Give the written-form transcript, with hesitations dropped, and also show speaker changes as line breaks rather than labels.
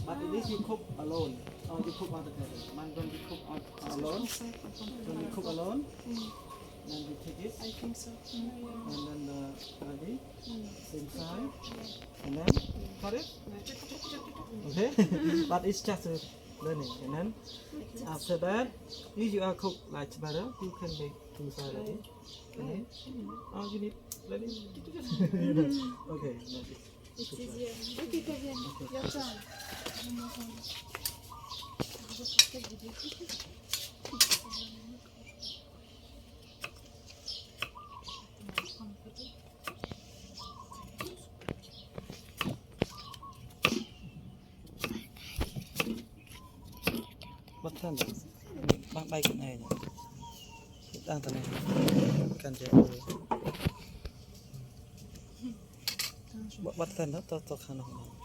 But this you cook alone, or you cook all together. Man, when you cook alone, when you cook alone, then you take it,
I think so.
and then ready, same side, and then cut it. Okay, but it's just a learning, and then after that, if you are cook like tomato, you can make two sides ready. Okay. Oh, you need ready. Okay, that's it.
It's easier. Okay, Kevin, your turn.
Bắt thân bác bay cái này đang tầm này cần chạy bắt thân đó to khăn không